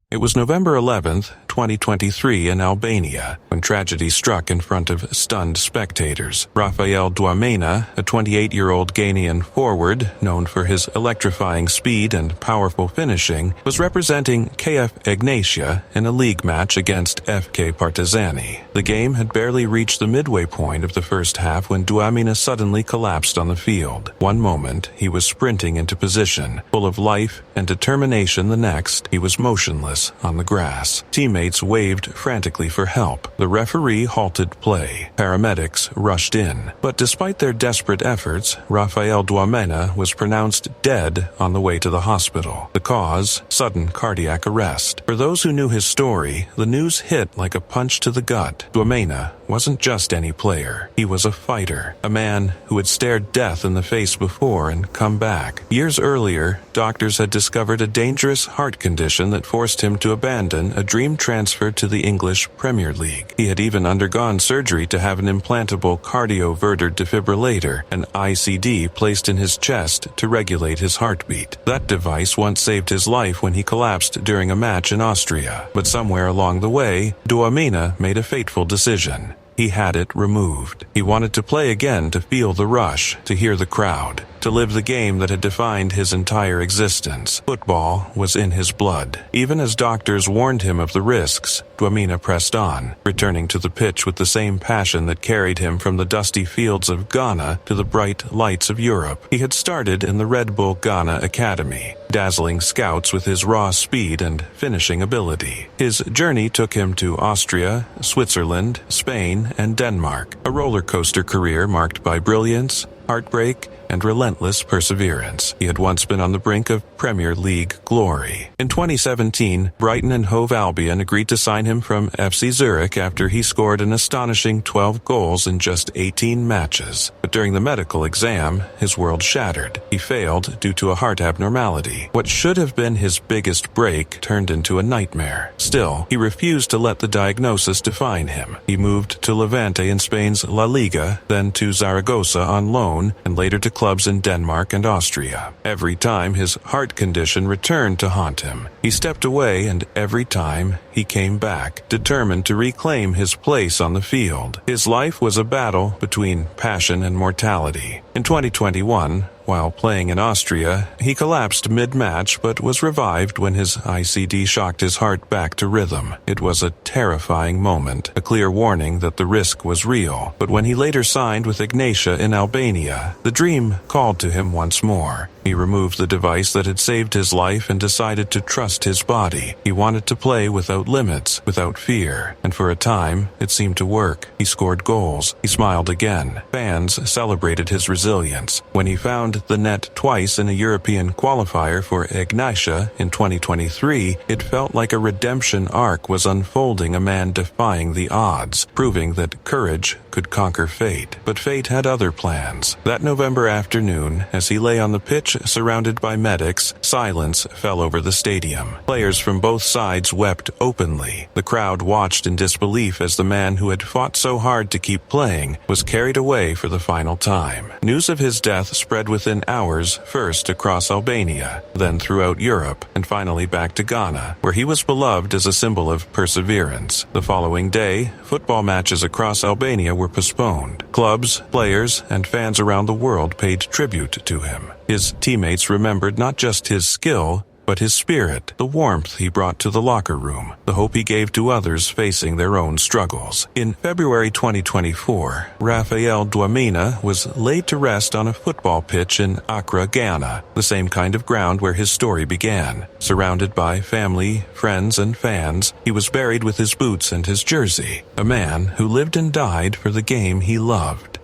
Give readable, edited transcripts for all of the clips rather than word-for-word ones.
It was November 11th, 2023 in Albania, when tragedy struck in front of stunned spectators. Raphael Dwamena, a 28-year-old Ghanaian forward known for his electrifying speed and powerful finishing, was representing KF Yecenia in a league match against FK Partizani. The game had barely reached the midway point of the first half when Dwamena suddenly collapsed on the field. One moment, he was sprinting into position, full of life and determination. The next, he was motionless on the grass. Teammates waved frantically for help. The referee halted play. Paramedics rushed in. But despite their desperate efforts, Raphael Dwamena was pronounced dead on the way to the hospital. The cause? Sudden cardiac arrest. For those who knew his story, the news hit like a punch to the gut. Dwamena wasn't just any player. He was a fighter, a man who had stared death in the face before and come back. Years earlier, doctors had discovered a dangerous heart condition that forced him to abandon a dream transfer to the English Premier League. He had even undergone surgery to have an implantable cardioverter defibrillator, an ICD, placed in his chest to regulate his heartbeat. That device once saved his life when he collapsed during a match in Austria. But somewhere along the way, Dwamena made a fateful decision. He had it removed. He wanted to play again, to feel the rush, to hear the crowd, to live the game that had defined his entire existence. Football was in his blood. Even as doctors warned him of the risks, Dwamena pressed on, returning to the pitch with the same passion that carried him from the dusty fields of Ghana to the bright lights of Europe. He had started in the Red Bull Ghana Academy, dazzling scouts with his raw speed and finishing ability. His journey took him to Austria, Switzerland, Spain, and Denmark, a roller coaster career marked by brilliance, heartbreak, and relentless perseverance. He had once been on the brink of Premier League glory. In 2017, Brighton and Hove Albion agreed to sign him from FC Zurich after he scored an astonishing 12 goals in just 18 matches. But during the medical exam, his world shattered. He failed due to a heart abnormality. What should have been his biggest break turned into a nightmare. Still, he refused to let the diagnosis define him. He moved to Levante in Spain's La Liga, then to Zaragoza on loan, and later to clubs in Denmark and Austria. Every time his heart condition returned to haunt him. He stepped away, and every time he came back, determined to reclaim his place on the field. His life was a battle between passion and mortality. In 2021, while playing in Austria, he collapsed mid-match but was revived when his ICD shocked his heart back to rhythm. It was a terrifying moment, a clear warning that the risk was real. But when he later signed with Yecenia in Albania, the dream called to him once more. He removed the device that had saved his life and decided to trust his body. He wanted to play without limits, without fear. And for a time, it seemed to work. He scored goals. He smiled again. Fans celebrated his resilience. When he found the net twice in a European qualifier for Yecenia in 2023, it felt like a redemption arc was unfolding, a man defying the odds, proving that courage could conquer fate. But fate had other plans. That November afternoon, as he lay on the pitch surrounded by medics, silence fell over the stadium. Players from both sides wept openly. The crowd watched in disbelief as the man who had fought so hard to keep playing was carried away for the final time. News of his death spread within hours, first across Albania, then throughout Europe, and finally back to Ghana, where he was beloved as a symbol of perseverance. The following day, football matches across Albania were postponed. Clubs, players, and fans around the world paid tribute to him. His teammates remembered not just his skill, but his spirit, the warmth he brought to the locker room, the hope he gave to others facing their own struggles. In February 2024, Raphael Dwamena was laid to rest on a football pitch in Accra, Ghana, the same kind of ground where his story began. Surrounded by family, friends, and fans, he was buried with his boots and his jersey, a man who lived and died for the game he loved.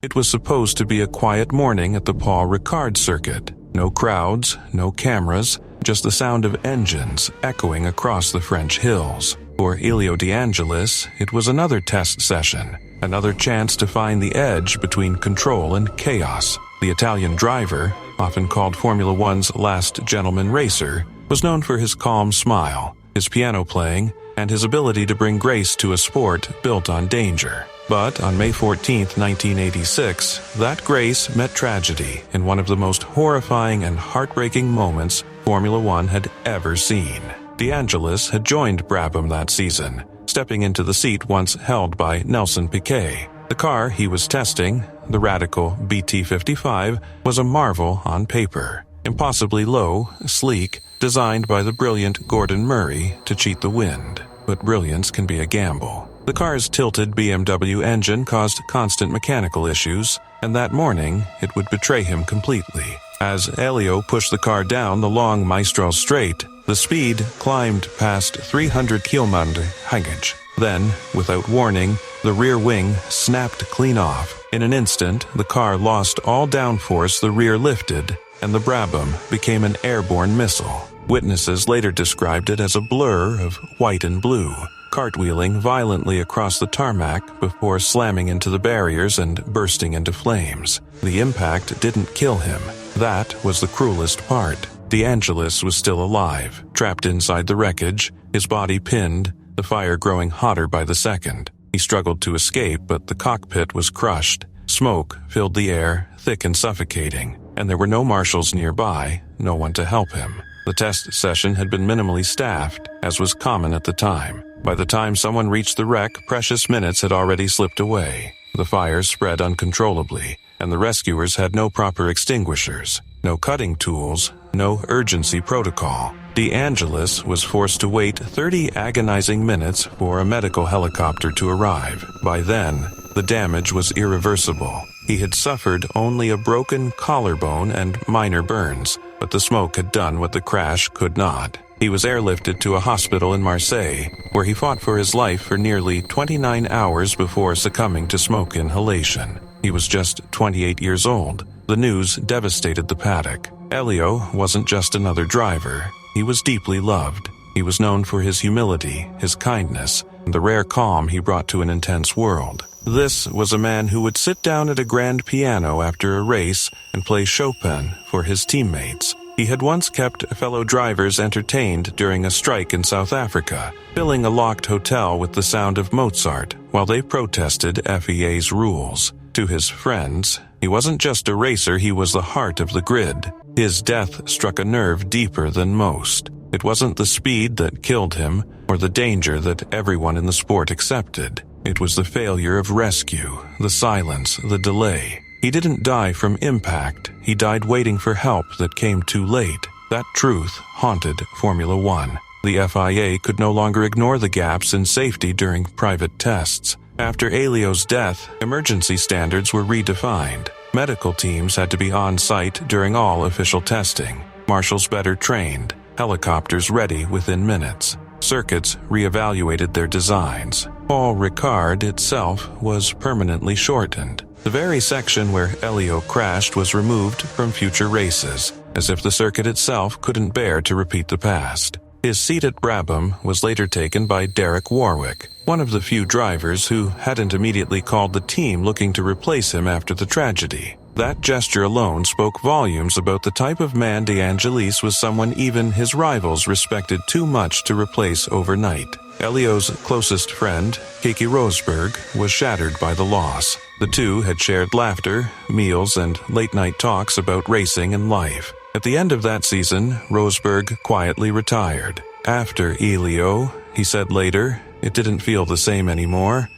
It was supposed to be a quiet morning at the Paul Ricard circuit. No crowds, no cameras, just the sound of engines echoing across the French hills. For Elio de Angelis, it was another test session, another chance to find the edge between control and chaos. The Italian driver, often called Formula One's last gentleman racer, was known for his calm smile, his piano playing, and his ability to bring grace to a sport built on danger. But on May 14, 1986, that grace met tragedy in one of the most horrifying and heartbreaking moments Formula One had ever seen. De Angelis had joined Brabham that season, stepping into the seat once held by Nelson Piquet. The car he was testing, the radical BT55, was a marvel on paper. Impossibly low, sleek, designed by the brilliant Gordon Murray to cheat the wind. But brilliance can be a gamble. The car's tilted BMW engine caused constant mechanical issues, and that morning it would betray him completely. As Elio pushed the car down the long Maestral Straight, the speed climbed past 300 km/h. Then, without warning, the rear wing snapped clean off. In an instant, the car lost all downforce, the rear lifted, and the Brabham became an airborne missile. Witnesses later described it as a blur of white and blue, cartwheeling violently across the tarmac before slamming into the barriers and bursting into flames. The impact didn't kill him. That was the cruelest part. De Angelis was still alive, trapped inside the wreckage, his body pinned, the fire growing hotter by the second. He struggled to escape, but the cockpit was crushed. Smoke filled the air, thick and suffocating, and there were no marshals nearby, no one to help him. The test session had been minimally staffed, as was common at the time. By the time someone reached the wreck, precious minutes had already slipped away. The fire spread uncontrollably, and the rescuers had no proper extinguishers, no cutting tools, no urgency protocol. De Angelis was forced to wait 30 agonizing minutes for a medical helicopter to arrive. By then, the damage was irreversible. He had suffered only a broken collarbone and minor burns, but the smoke had done what the crash could not. He was airlifted to a hospital in Marseille, where he fought for his life for nearly 29 hours before succumbing to smoke inhalation. He was just 28 years old. The news devastated the paddock. Elio wasn't just another driver. He was deeply loved. He was known for his humility, his kindness, and the rare calm he brought to an intense world. This was a man who would sit down at a grand piano after a race and play Chopin for his teammates. He had once kept fellow drivers entertained during a strike in South Africa, filling a locked hotel with the sound of Mozart while they protested FIA's rules. To his friends, he wasn't just a racer, he was the heart of the grid. His death struck a nerve deeper than most. It wasn't the speed that killed him, or the danger that everyone in the sport accepted. It was the failure of rescue, the silence, the delay. He didn't die from impact. He died waiting for help that came too late. That truth haunted Formula One. The FIA could no longer ignore the gaps in safety during private tests. After Elio's death, emergency standards were redefined. Medical teams had to be on site during all official testing. Marshals better trained. Helicopters ready within minutes. Circuits reevaluated their designs. Paul Ricard itself was permanently shortened. The very section where Elio crashed was removed from future races, as if the circuit itself couldn't bear to repeat the past. His seat at Brabham was later taken by Derek Warwick, one of the few drivers who hadn't immediately called the team looking to replace him after the tragedy. That gesture alone spoke volumes about the type of man De Angelis was, someone even his rivals respected too much to replace overnight. Elio's closest friend, Keke Rosberg, was shattered by the loss. The two had shared laughter, meals, and late-night talks about racing and life. At the end of that season, Rosberg quietly retired. After Elio, he said later, it didn't feel the same anymore.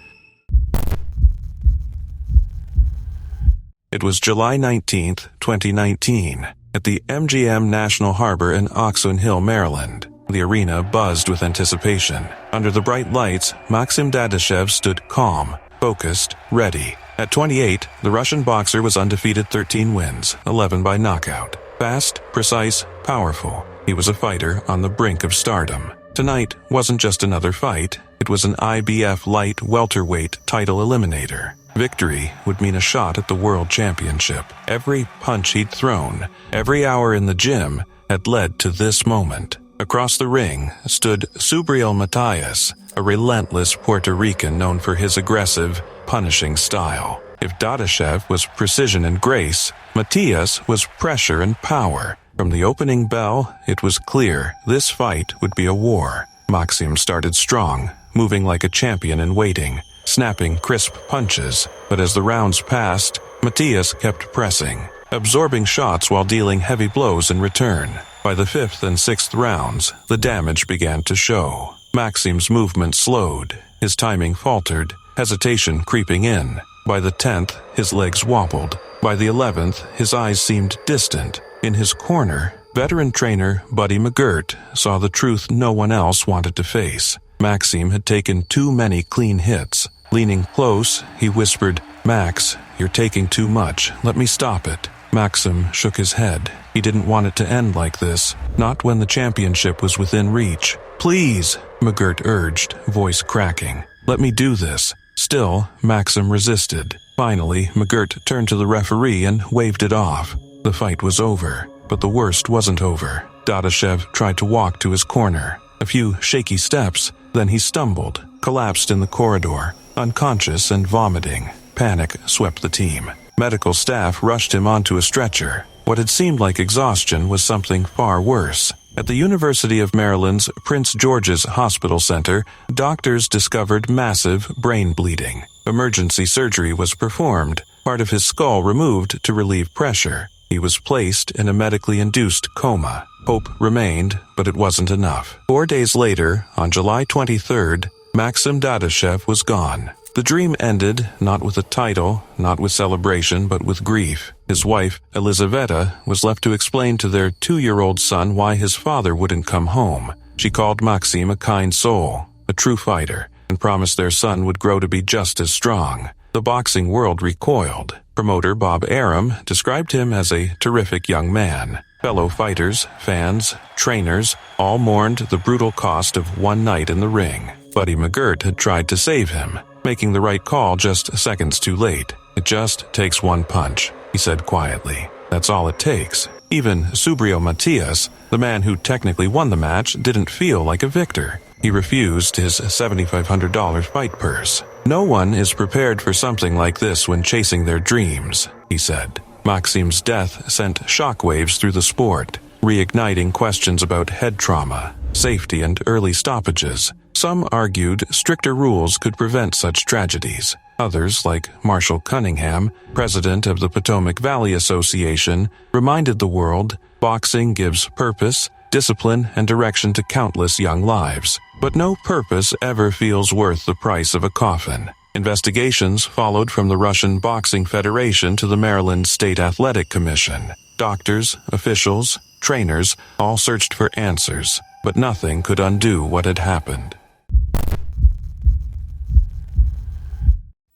It was July 19, 2019, at the MGM National Harbor in Oxon Hill, Maryland. The arena buzzed with anticipation. Under the bright lights, Maxim Dadashev stood calm, focused, ready. At 28, the Russian boxer was undefeated, 13 wins, 11 by knockout. Fast, precise, powerful. He was a fighter on the brink of stardom. Tonight wasn't just another fight, it was an IBF light welterweight title eliminator. Victory would mean a shot at the World Championship. Every punch he'd thrown, every hour in the gym, had led to this moment. Across the ring stood Subriel Matias, a relentless Puerto Rican known for his aggressive, punishing style. If Dadashev was precision and grace, Matias was pressure and power. From the opening bell, it was clear this fight would be a war. Maxim started strong, moving like a champion in waiting, snapping crisp punches, but as the rounds passed, Matthias kept pressing, absorbing shots while dealing heavy blows in return. By the 5th and 6th rounds, the damage began to show. Maxim's movement slowed, his timing faltered, hesitation creeping in. By the 10th, his legs wobbled. By the 11th, his eyes seemed distant. In his corner, veteran trainer Buddy McGirt saw the truth no one else wanted to face. Maxim had taken too many clean hits. Leaning close, he whispered, "Max, you're taking too much. Let me stop it." Maxim shook his head. He didn't want it to end like this, not when the championship was within reach. "Please," McGirt urged, voice cracking. "Let me do this." Still, Maxim resisted. Finally, McGirt turned to the referee and waved it off. The fight was over, but the worst wasn't over. Dadashev tried to walk to his corner. A few shaky steps, then he stumbled, collapsed in the corridor, unconscious and vomiting. Panic swept the team. Medical staff rushed him onto a stretcher. What had seemed like exhaustion was something far worse. At the University of Maryland's Prince George's Hospital Center, doctors discovered massive brain bleeding. Emergency surgery was performed, part of his skull removed to relieve pressure. He was placed in a medically induced coma. Hope remained, but it wasn't enough. 4 days later, on July 23rd, Maxim Dadashev was gone. The dream ended, not with a title, not with celebration, but with grief. His wife, Elizaveta, was left to explain to their 2-year-old son why his father wouldn't come home. She called Maxim a kind soul, a true fighter, and promised their son would grow to be just as strong. The boxing world recoiled. Promoter Bob Arum described him as a terrific young man. Fellow fighters, fans, trainers, all mourned the brutal cost of one night in the ring. Buddy McGirt had tried to save him, making the right call just seconds too late. "It just takes one punch," he said quietly. "That's all it takes." Even Subrio Matias, the man who technically won the match, didn't feel like a victor. He refused his $7,500 fight purse. "No one is prepared for something like this when chasing their dreams," he said. Maxim's death sent shockwaves through the sport, reigniting questions about head trauma, safety, and early stoppages. Some argued stricter rules could prevent such tragedies. Others, like Marshall Cunningham, president of the Potomac Valley Association, reminded the world boxing gives purpose, discipline, and direction to countless young lives. But no purpose ever feels worth the price of a coffin. Investigations followed from the Russian Boxing Federation to the Maryland State Athletic Commission. Doctors, officials, trainers all searched for answers, but nothing could undo what had happened.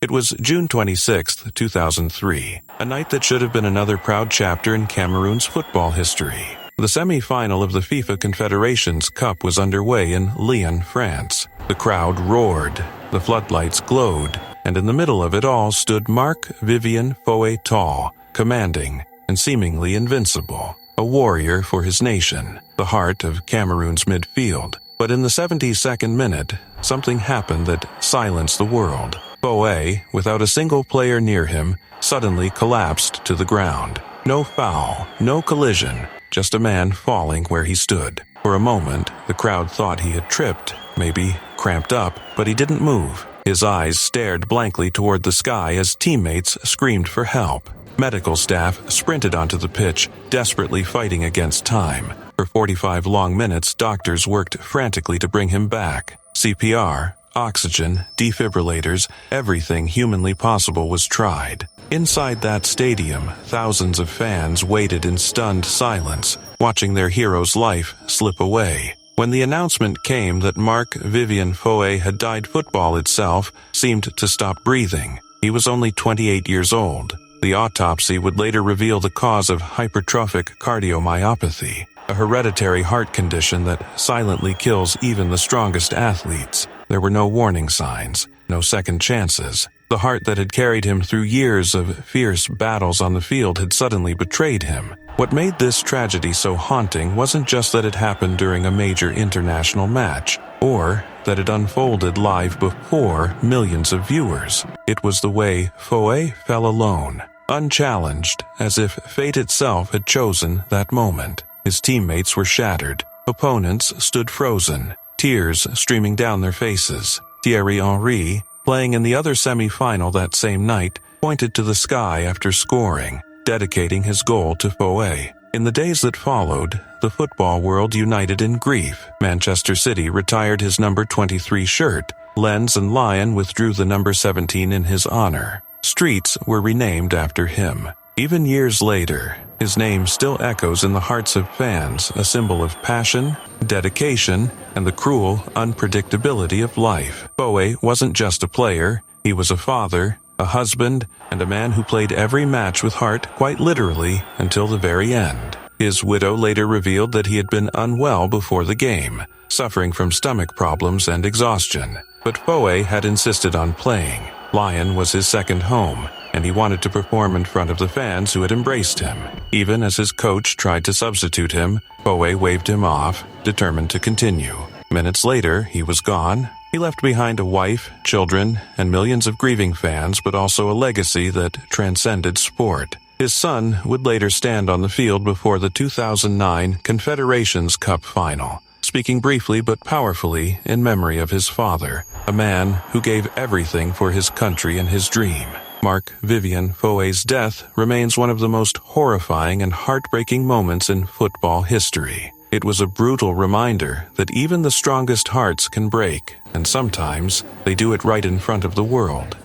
It was June 26, 2003, a night that should have been another proud chapter in Cameroon's football history. The semi-final of the FIFA Confederations Cup was underway in Lyon, France. The crowd roared, the floodlights glowed, and in the middle of it all stood Marc-Vivien Foé tall, commanding, and seemingly invincible, a warrior for his nation, the heart of Cameroon's midfield. But in the 72nd minute, something happened that silenced the world. Foé, without a single player near him, suddenly collapsed to the ground. No foul, no collision, just a man falling where he stood. For a moment, the crowd thought he had tripped, maybe cramped up, but he didn't move. His eyes stared blankly toward the sky as teammates screamed for help. Medical staff sprinted onto the pitch, desperately fighting against time. For 45 long minutes, doctors worked frantically to bring him back. CPR, oxygen, defibrillators, everything humanly possible was tried. Inside that stadium, thousands of fans waited in stunned silence, watching their hero's life slip away. When the announcement came that Marc-Vivien Foé had died, football itself seemed to stop breathing. He was only 28 years old. The autopsy would later reveal the cause of hypertrophic cardiomyopathy, a hereditary heart condition that silently kills even the strongest athletes. There were no warning signs, no second chances. The heart that had carried him through years of fierce battles on the field had suddenly betrayed him. What made this tragedy so haunting wasn't just that it happened during a major international match, or that it unfolded live before millions of viewers. It was the way Foé fell alone, unchallenged, as if fate itself had chosen that moment. His teammates were shattered. Opponents stood frozen, tears streaming down their faces. Thierry Henry, playing in the other semi-final that same night, pointed to the sky after scoring, dedicating his goal to Foé. In the days that followed, the football world united in grief. Manchester City retired his number 23 shirt. Lens and Lion withdrew the number 17 in his honor. Streets were renamed after him. Even years later, his name still echoes in the hearts of fans, a symbol of passion, dedication, and the cruel unpredictability of life. Foé wasn't just a player, he was a father, a husband, and a man who played every match with heart, quite literally, until the very end. His widow later revealed that he had been unwell before the game, suffering from stomach problems and exhaustion. But Foé had insisted on playing. Lion was his second home, and he wanted to perform in front of the fans who had embraced him. Even as his coach tried to substitute him, Foé waved him off, determined to continue. Minutes later, he was gone. He left behind a wife, children, and millions of grieving fans, but also a legacy that transcended sport. His son would later stand on the field before the 2009 Confederations Cup final, speaking briefly but powerfully in memory of his father, a man who gave everything for his country and his dream. Marc-Vivien Foé's death remains one of the most horrifying and heartbreaking moments in football history. It was a brutal reminder that even the strongest hearts can break, and sometimes they do it right in front of the world.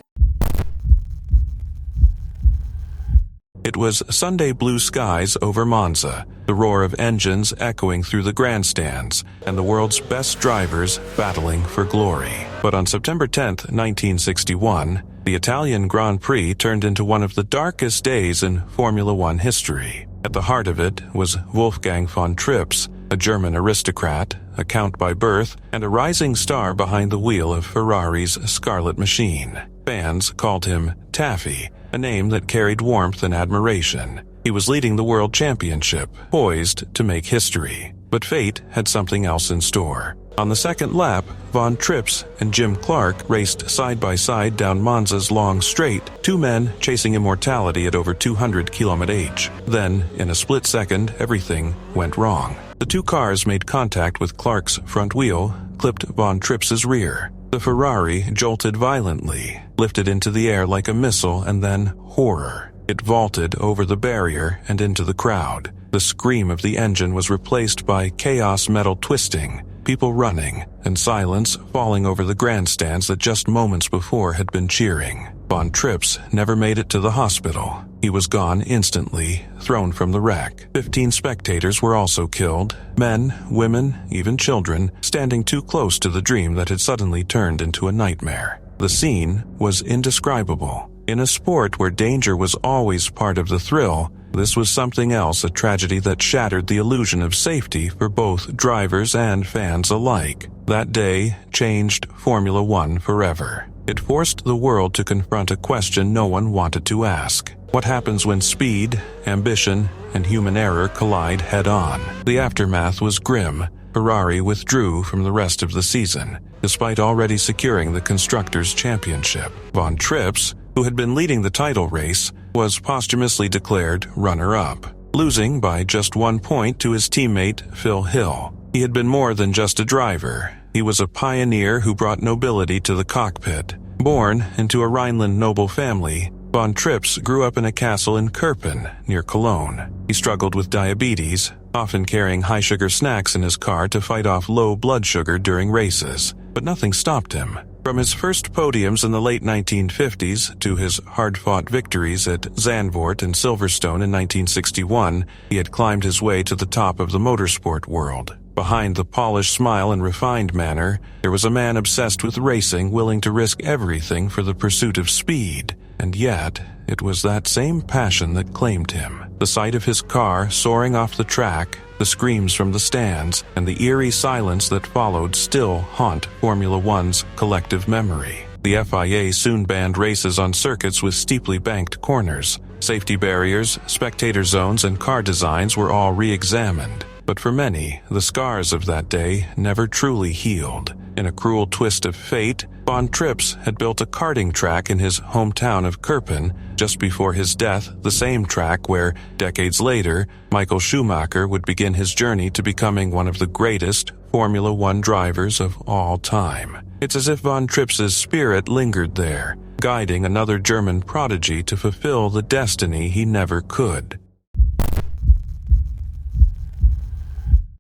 It was Sunday blue skies over Monza, the roar of engines echoing through the grandstands, and the world's best drivers battling for glory. But on September 10, 1961, the Italian Grand Prix turned into one of the darkest days in Formula One history. At the heart of it was Wolfgang von Trips, a German aristocrat, a count by birth, and a rising star behind the wheel of Ferrari's Scarlet Machine. Fans called him Taffy, a name that carried warmth and admiration. He was leading the World Championship, poised to make history. But fate had something else in store. On the second lap, Von Trips and Jim Clark raced side by side down Monza's long straight, two men chasing immortality at over 200 km/h. Then, in a split second, everything went wrong. The two cars made contact with Clark's front wheel, clipped Von Trips's rear. The Ferrari jolted violently, lifted into the air like a missile, and then horror. It vaulted over the barrier and into the crowd. The scream of the engine was replaced by chaos metal twisting, people running, and silence falling over the grandstands that just moments before had been cheering. Von Trips never made it to the hospital. He was gone instantly, thrown from the wreck. 15 spectators were also killed, men, women, even children, standing too close to the dream that had suddenly turned into a nightmare. The scene was indescribable. In a sport where danger was always part of the thrill, this was something else, a tragedy that shattered the illusion of safety for both drivers and fans alike. That day changed Formula One forever. It forced the world to confront a question no one wanted to ask. What happens when speed, ambition, and human error collide head-on? The aftermath was grim. Ferrari withdrew from the rest of the season, despite already securing the Constructors' Championship. Von Trips, who had been leading the title race, was posthumously declared runner-up, losing by just 1 point to his teammate Phil Hill. He had been more than just a driver. He was a pioneer who brought nobility to the cockpit. Born into a Rhineland noble family, Von Trips grew up in a castle in Kerpen, near Cologne. He struggled with diabetes, often carrying high-sugar snacks in his car to fight off low blood sugar during races. But nothing stopped him. From his first podiums in the late 1950s to his hard-fought victories at Zandvoort and Silverstone in 1961, he had climbed his way to the top of the motorsport world. Behind the polished smile and refined manner, there was a man obsessed with racing, willing to risk everything for the pursuit of speed. And yet, it was that same passion that claimed him. The sight of his car soaring off the track, the screams from the stands, and the eerie silence that followed still haunt Formula One's collective memory. The FIA soon banned races on circuits with steeply banked corners. Safety barriers, spectator zones, and car designs were all re-examined. But for many, the scars of that day never truly healed. In a cruel twist of fate, Von Trips had built a karting track in his hometown of Kerpen just before his death, the same track where, decades later, Michael Schumacher would begin his journey to becoming one of the greatest Formula One drivers of all time. It's as if von Trips's spirit lingered there, guiding another German prodigy to fulfill the destiny he never could.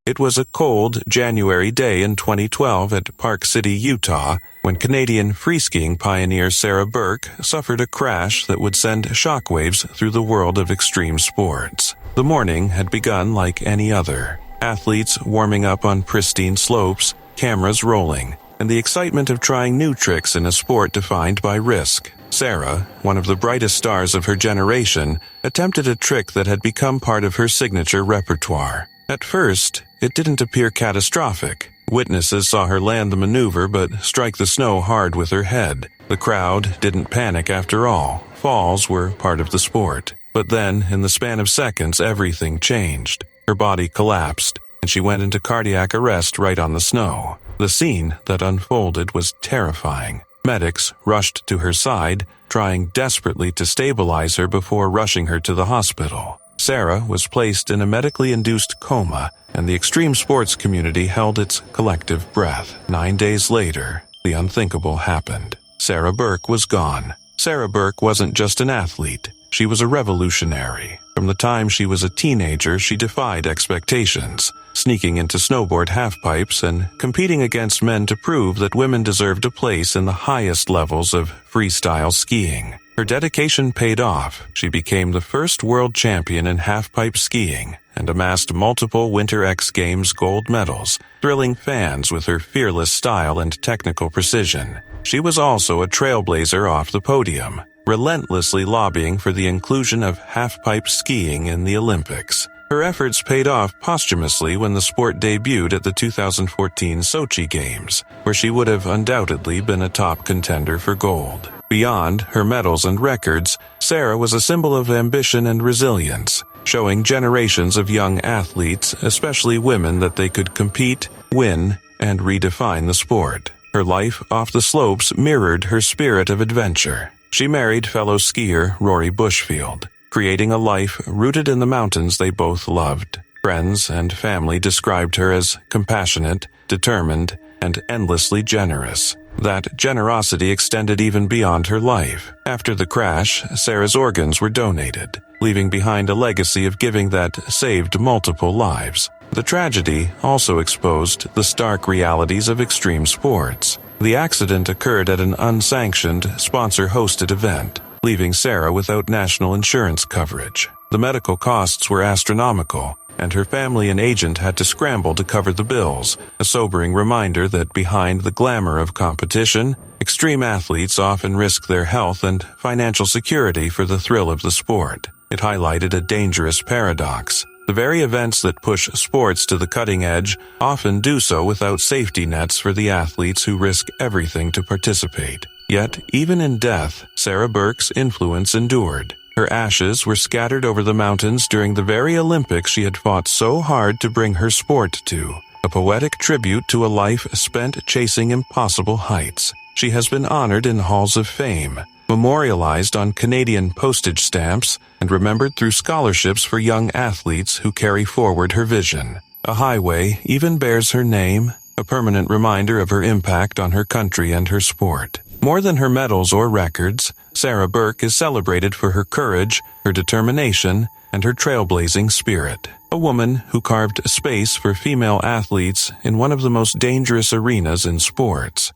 It was a cold January day in 2012 at Park City, Utah, when Canadian freeskiing pioneer Sarah Burke suffered a crash that would send shockwaves through the world of extreme sports. The morning had begun like any other. Athletes warming up on pristine slopes, cameras rolling, and the excitement of trying new tricks in a sport defined by risk. Sarah, one of the brightest stars of her generation, attempted a trick that had become part of her signature repertoire. At first, it didn't appear catastrophic. Witnesses saw her land the maneuver but strike the snow hard with her head. The crowd didn't panic after all. Falls were part of the sport. But then, in the span of seconds, everything changed. Her body collapsed, and she went into cardiac arrest right on the snow. The scene that unfolded was terrifying. Medics rushed to her side, trying desperately to stabilize her before rushing her to the hospital. Sarah was placed in a medically induced coma, and the extreme sports community held its collective breath. 9 days later, the unthinkable happened. Sarah Burke was gone. Sarah Burke wasn't just an athlete. She was a revolutionary. From the time she was a teenager, she defied expectations, sneaking into snowboard halfpipes and competing against men to prove that women deserved a place in the highest levels of freestyle skiing. Her dedication paid off. She became the first world champion in halfpipe skiing and amassed multiple Winter X Games gold medals, thrilling fans with her fearless style and technical precision. She was also a trailblazer off the podium, relentlessly lobbying for the inclusion of halfpipe skiing in the Olympics. Her efforts paid off posthumously when the sport debuted at the 2014 Sochi Games, where she would have undoubtedly been a top contender for gold. Beyond her medals and records, Sarah was a symbol of ambition and resilience, showing generations of young athletes, especially women, that they could compete, win, and redefine the sport. Her life off the slopes mirrored her spirit of adventure. She married fellow skier Rory Bushfield, creating a life rooted in the mountains they both loved. Friends and family described her as compassionate, determined, and endlessly generous. That generosity extended even beyond her life. After the crash, Sarah's organs were donated, leaving behind a legacy of giving that saved multiple lives. The tragedy also exposed the stark realities of extreme sports. The accident occurred at an unsanctioned, sponsor-hosted event, leaving Sarah without national insurance coverage. The medical costs were astronomical, and her family and agent had to scramble to cover the bills, a sobering reminder that behind the glamour of competition, extreme athletes often risk their health and financial security for the thrill of the sport. It highlighted a dangerous paradox. The very events that push sports to the cutting edge often do so without safety nets for the athletes who risk everything to participate. Yet, even in death, Sarah Burke's influence endured. Her ashes were scattered over the mountains during the very Olympics she had fought so hard to bring her sport to, a poetic tribute to a life spent chasing impossible heights. She has been honored in halls of fame, memorialized on Canadian postage stamps, and remembered through scholarships for young athletes who carry forward her vision. A highway even bears her name, a permanent reminder of her impact on her country and her sport. More than her medals or records, Sarah Burke is celebrated for her courage, her determination, and her trailblazing spirit. A woman who carved space for female athletes in one of the most dangerous arenas in sports.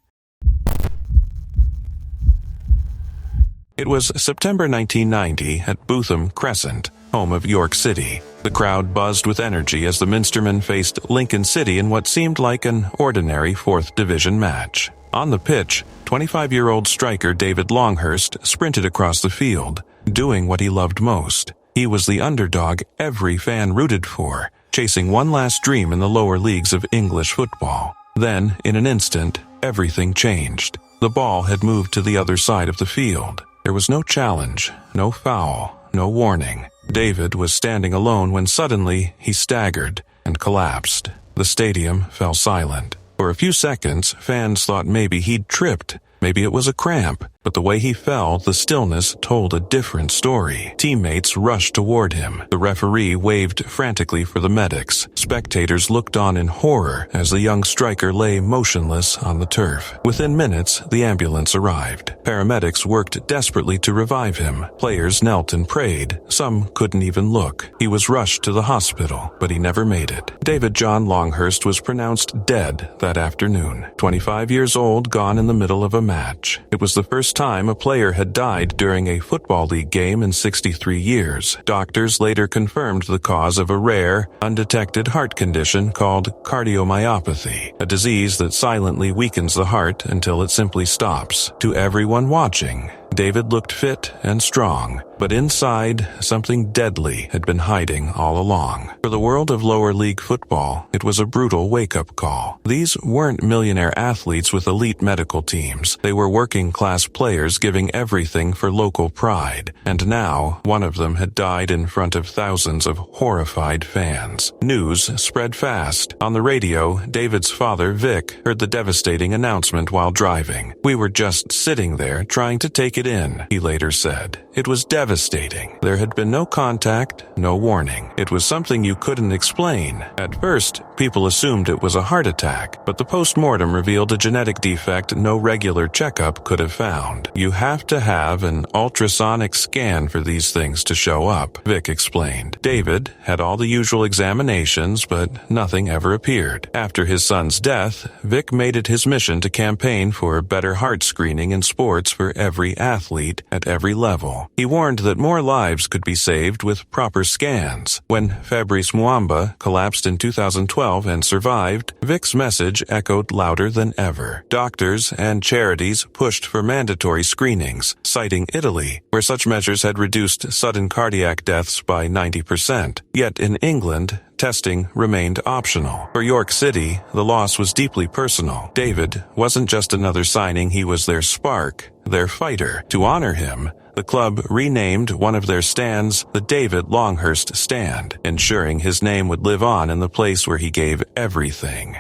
It was September 1990 at Bootham Crescent, home of York City. The crowd buzzed with energy as the Minstermen faced Lincoln City in what seemed like an ordinary 4th Division match. On the pitch, 25-year-old striker David Longhurst sprinted across the field, doing what he loved most. He was the underdog every fan rooted for, chasing one last dream in the lower leagues of English football. Then, in an instant, everything changed. The ball had moved to the other side of the field. There was no challenge, no foul, no warning. David was standing alone when suddenly he staggered and collapsed. The stadium fell silent. For a few seconds, fans thought maybe he'd tripped, maybe it was a cramp, But the way he fell, the stillness told a different story. Teammates rushed toward him. The referee waved frantically for the medics. Spectators looked on in horror as the young striker lay motionless on the turf. Within minutes, the ambulance arrived. Paramedics worked desperately to revive him. Players knelt and prayed. Some couldn't even look. He was rushed to the hospital, but he never made it. David John Longhurst was pronounced dead that afternoon. 25 years old, gone in the middle of a match. It was the first time a player had died during a football league game in 63 years. Doctors later confirmed the cause of a rare, undetected heart condition called cardiomyopathy, a disease that silently weakens the heart until it simply stops. To everyone watching, David looked fit and strong, but inside, something deadly had been hiding all along. For the world of lower league football, it was a brutal wake-up call. These weren't millionaire athletes with elite medical teams. They were working-class players giving everything for local pride. And now, one of them had died in front of thousands of horrified fans. News spread fast. On the radio, David's father, Vic, heard the devastating announcement while driving. "We were just sitting there trying to take it in," he later said. "It was devastating. There had been no contact, no warning. It was something you couldn't explain. At first, people assumed it was a heart attack, but the post-mortem revealed a genetic defect no regular checkup could have found. You have to have an ultrasonic scan for these things to show up," Vic explained. David had all the usual examinations, but nothing ever appeared. After his son's death, Vic made it his mission to campaign for better heart screening in sports for every athlete at every level. He warned that more lives could be saved with proper scans. When Fabrice Muamba collapsed in 2012 and survived, Vic's message echoed louder than ever. Doctors and charities pushed for mandatory screenings, citing Italy, where such measures had reduced sudden cardiac deaths by 90%. Yet in England, testing remained optional. For York City, the loss was deeply personal. David wasn't just another signing, he was their spark, their fighter. To honor him, the club renamed one of their stands the David Longhurst Stand, ensuring his name would live on in the place where he gave everything.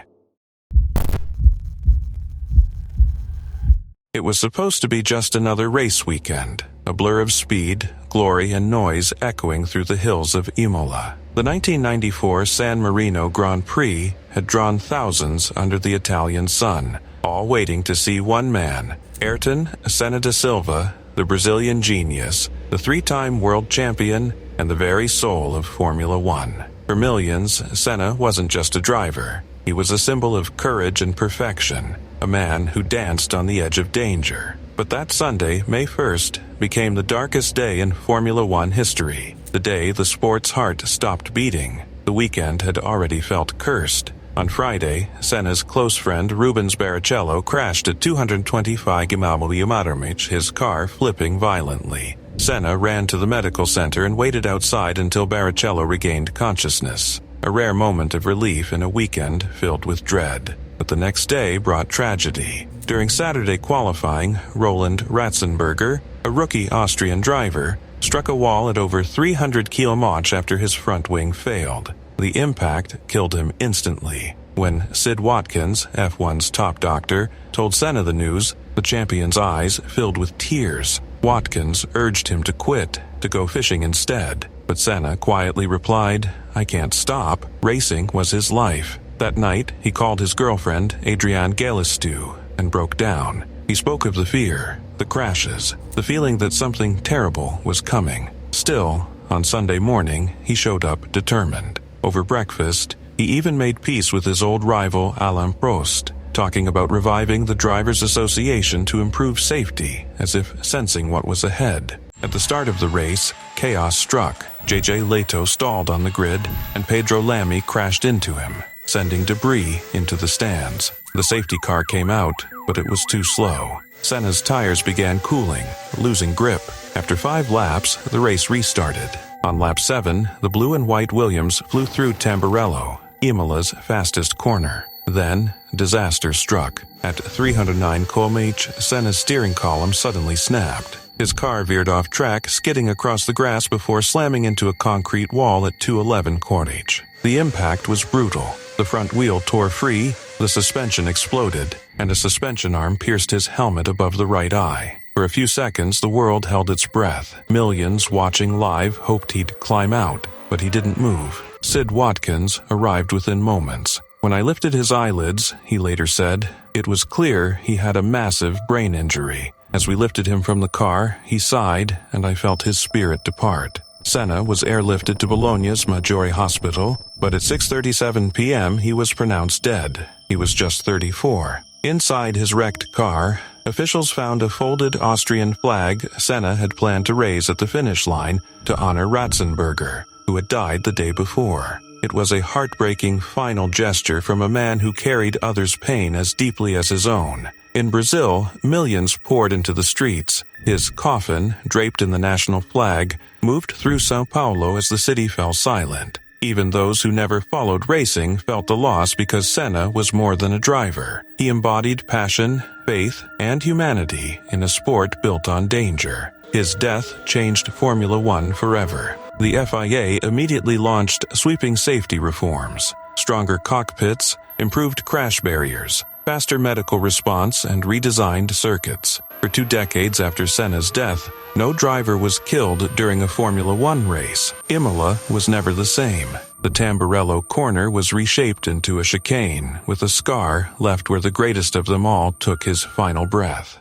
It was supposed to be just another race weekend, a blur of speed, glory, and noise echoing through the hills of Imola. The 1994 San Marino Grand Prix had drawn thousands under the Italian sun, all waiting to see one man, Ayrton Senna da Silva, the Brazilian genius, the three-time world champion, and the very soul of Formula One. For millions, Senna wasn't just a driver. He was a symbol of courage and perfection, a man who danced on the edge of danger. But that Sunday, May 1st, became the darkest day in Formula One history, the day the sport's heart stopped beating. The weekend had already felt cursed. On Friday, Senna's close friend Rubens Barrichello crashed at 225 km/h, his car flipping violently. Senna ran to the medical center and waited outside until Barrichello regained consciousness, a rare moment of relief in a weekend filled with dread. But the next day brought tragedy. During Saturday qualifying, Roland Ratzenberger, a rookie Austrian driver, struck a wall at over 300 km/h after his front wing failed. The impact killed him instantly. When Sid Watkins, F1's top doctor, told Senna the news, the champion's eyes filled with tears. Watkins urged him to quit, to go fishing instead. But Senna quietly replied, "I can't stop. Racing was his life." That night, he called his girlfriend, Adrienne Galistu, and broke down. He spoke of the fear, the crashes, the feeling that something terrible was coming. Still, on Sunday morning, he showed up determined. Over breakfast, he even made peace with his old rival Alain Prost, talking about reviving the Drivers' Association to improve safety, as if sensing what was ahead. At the start of the race, chaos struck. JJ Leto stalled on the grid, and Pedro Lamy crashed into him, sending debris into the stands. The safety car came out, but it was too slow. Senna's tires began cooling, losing grip. After 5 laps, the race restarted. On lap 7, the blue and white Williams flew through Tamburello, Imola's fastest corner. Then, disaster struck. At 309 km/h, Senna's steering column suddenly snapped. His car veered off track, skidding across the grass before slamming into a concrete wall at 211 km/h. The impact was brutal. The front wheel tore free, the suspension exploded, and a suspension arm pierced his helmet above the right eye. For a few seconds, the world held its breath. Millions watching live hoped he'd climb out, but he didn't move. Sid Watkins arrived within moments. When I lifted his eyelids, he later said, it was clear he had a massive brain injury. As we lifted him from the car, he sighed, and I felt his spirit depart. Senna was airlifted to Bologna's Maggiore Hospital, but at 6:37 p.m. he was pronounced dead. He was just 34. Inside his wrecked car, officials found a folded Austrian flag Senna had planned to raise at the finish line to honor Ratzenberger, who had died the day before. It was a heartbreaking final gesture from a man who carried others' pain as deeply as his own. In Brazil, millions poured into the streets. His coffin, draped in the national flag, moved through São Paulo as the city fell silent. Even those who never followed racing felt the loss because Senna was more than a driver. He embodied passion, faith, and humanity in a sport built on danger. His death changed Formula One forever. The FIA immediately launched sweeping safety reforms, stronger cockpits, improved crash barriers, faster medical response, and redesigned circuits. For 2 decades after Senna's death, no driver was killed during a Formula One race. Imola was never the same. The Tamburello corner was reshaped into a chicane, with a scar left where the greatest of them all took his final breath.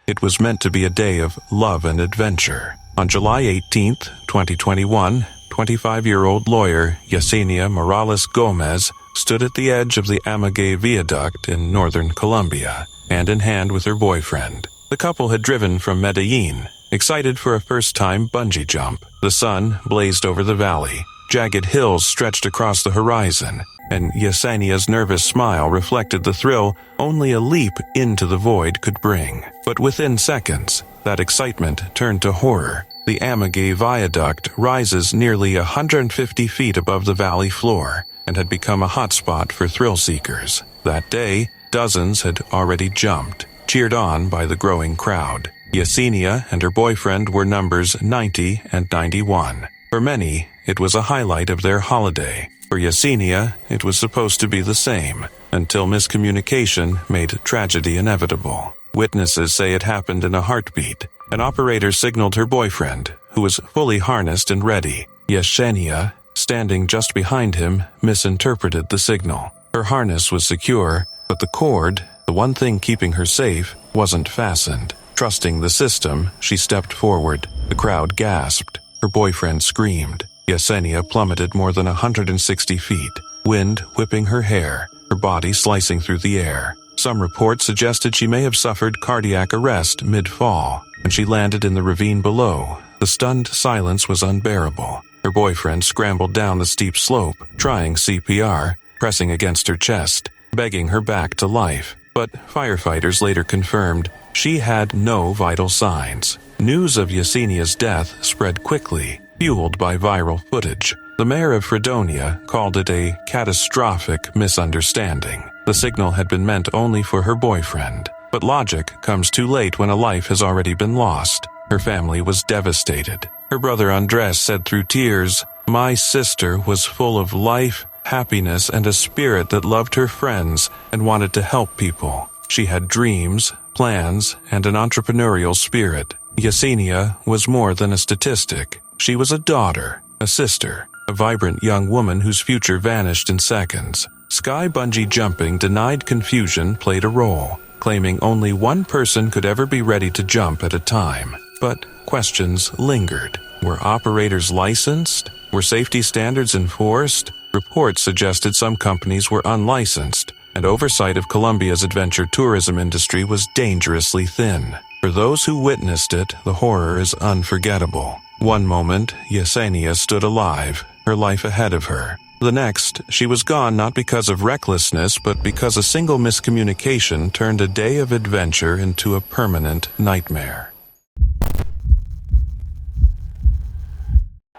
It was meant to be a day of love and adventure. On July 18, 2021, 25-year-old lawyer Yecenia Morales Gomez stood at the edge of the Amaguey Viaduct in northern Colombia, hand in hand with her boyfriend. The couple had driven from Medellin, excited for a first-time bungee jump. The sun blazed over the valley. Jagged hills stretched across the horizon, and Yecenia's nervous smile reflected the thrill only a leap into the void could bring. But within seconds, that excitement turned to horror. The Amaguey Viaduct rises nearly 150 feet above the valley floor and had become a hotspot for thrill seekers. That day, dozens had already jumped, cheered on by the growing crowd. Yecenia and her boyfriend were numbers 90 and 91. For many, it was a highlight of their holiday. For Yecenia, it was supposed to be the same, until miscommunication made tragedy inevitable. Witnesses say it happened in a heartbeat. An operator signaled her boyfriend, who was fully harnessed and ready. Yecenia, standing just behind him, misinterpreted the signal. Her harness was secure, but the cord, the one thing keeping her safe, wasn't fastened. Trusting the system, she stepped forward. The crowd gasped. Her boyfriend screamed. Yecenia plummeted more than 160 feet, wind whipping her hair, her body slicing through the air. Some reports suggested she may have suffered cardiac arrest mid-fall, and she landed in the ravine below. The stunned silence was unbearable. Her boyfriend scrambled down the steep slope, trying CPR, pressing against her chest, begging her back to life. But firefighters later confirmed she had no vital signs. News of Yecenia's death spread quickly, fueled by viral footage. The mayor of Fredonia called it a catastrophic misunderstanding. The signal had been meant only for her boyfriend. But logic comes too late when a life has already been lost. Her family was devastated. Her brother Andres said through tears, "My sister was full of life, happiness, and a spirit that loved her friends and wanted to help people. She had dreams, plans, and an entrepreneurial spirit." Yecenia was more than a statistic. She was a daughter, a sister, a vibrant young woman whose future vanished in seconds. Sky bungee jumping denied confusion played a role, claiming only one person could ever be ready to jump at a time. But questions lingered. Were operators licensed? Were safety standards enforced? Reports suggested some companies were unlicensed, and oversight of Colombia's adventure tourism industry was dangerously thin. For those who witnessed it, the horror is unforgettable. One moment, Yecenia stood alive, her life ahead of her. The next, she was gone not because of recklessness, but because a single miscommunication turned a day of adventure into a permanent nightmare.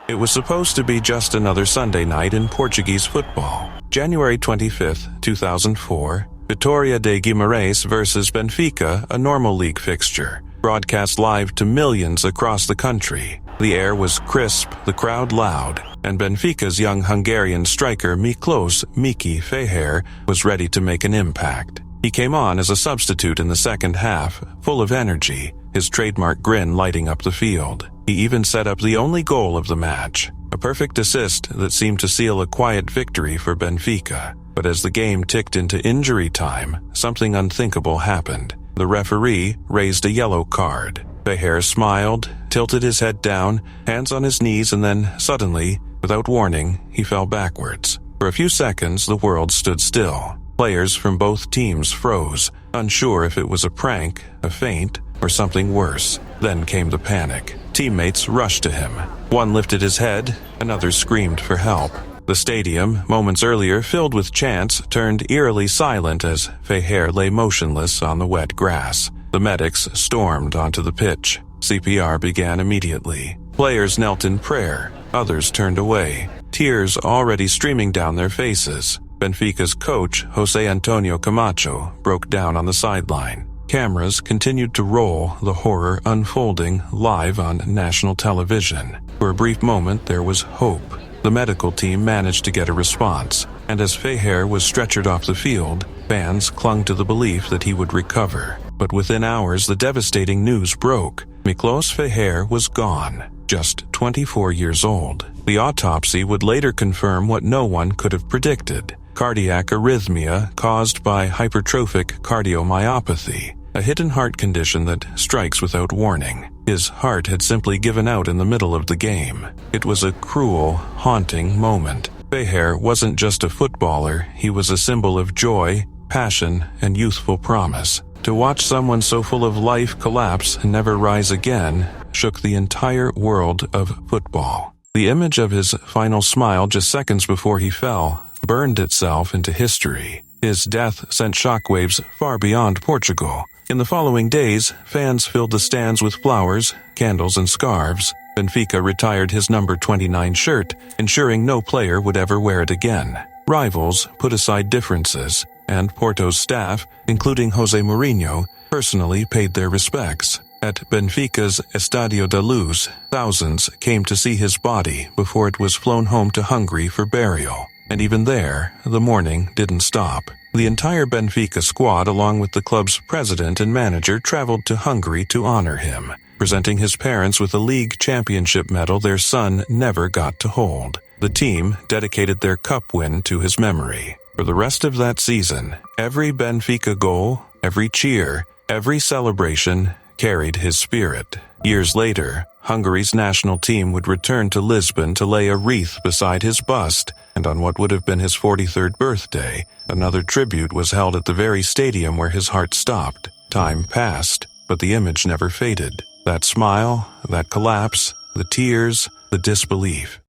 It was supposed to be just another Sunday night in Portuguese football. January 25, 2004, Vitória de Guimarães versus Benfica, a normal league fixture, broadcast live to millions across the country. The air was crisp, the crowd loud, and Benfica's young Hungarian striker Miklós Fehér was ready to make an impact. He came on as a substitute in the second half, full of energy, his trademark grin lighting up the field. He even set up the only goal of the match, a perfect assist that seemed to seal a quiet victory for Benfica. But as the game ticked into injury time, something unthinkable happened. The referee raised a yellow card. Fehér smiled, tilted his head down, hands on his knees, and then, suddenly, without warning, he fell backwards. For a few seconds, the world stood still. Players from both teams froze, unsure if it was a prank, a feint, or something worse. Then came the panic. Teammates rushed to him. One lifted his head, another screamed for help. The stadium, moments earlier filled with chants, turned eerily silent as Fehér lay motionless on the wet grass. The medics stormed onto the pitch. CPR began immediately. Players knelt in prayer. Others turned away, tears already streaming down their faces. Benfica's coach, José Antonio Camacho, broke down on the sideline. Cameras continued to roll, the horror unfolding live on national television. For a brief moment, there was hope. The medical team managed to get a response, and as Fehér was stretchered off the field, fans clung to the belief that he would recover. But within hours, the devastating news broke. Miklós Fehér was gone, just 24 years old. The autopsy would later confirm what no one could have predicted: cardiac arrhythmia caused by hypertrophic cardiomyopathy, a hidden heart condition that strikes without warning. His heart had simply given out in the middle of the game. It was a cruel, haunting moment. Fehér wasn't just a footballer, he was a symbol of joy, passion, and youthful promise. To watch someone so full of life collapse and never rise again shook the entire world of football. The image of his final smile just seconds before he fell burned itself into history. His death sent shockwaves far beyond Portugal. In the following days, fans filled the stands with flowers, candles, and scarves. Benfica retired his number 29 shirt, ensuring no player would ever wear it again. Rivals put aside differences, and Porto's staff, including José Mourinho, personally paid their respects. At Benfica's Estádio da Luz, thousands came to see his body before it was flown home to Hungary for burial. And even there, the mourning didn't stop. The entire Benfica squad, along with the club's president and manager, traveled to Hungary to honor him, presenting his parents with a league championship medal their son never got to hold. The team dedicated their cup win to his memory. For the rest of that season, every Benfica goal, every cheer, every celebration carried his spirit. Years later, Hungary's national team would return to Lisbon to lay a wreath beside his bust, and on what would have been his 43rd birthday, another tribute was held at the very stadium where his heart stopped. Time passed, but the image never faded. That smile, that collapse, the tears, the disbelief.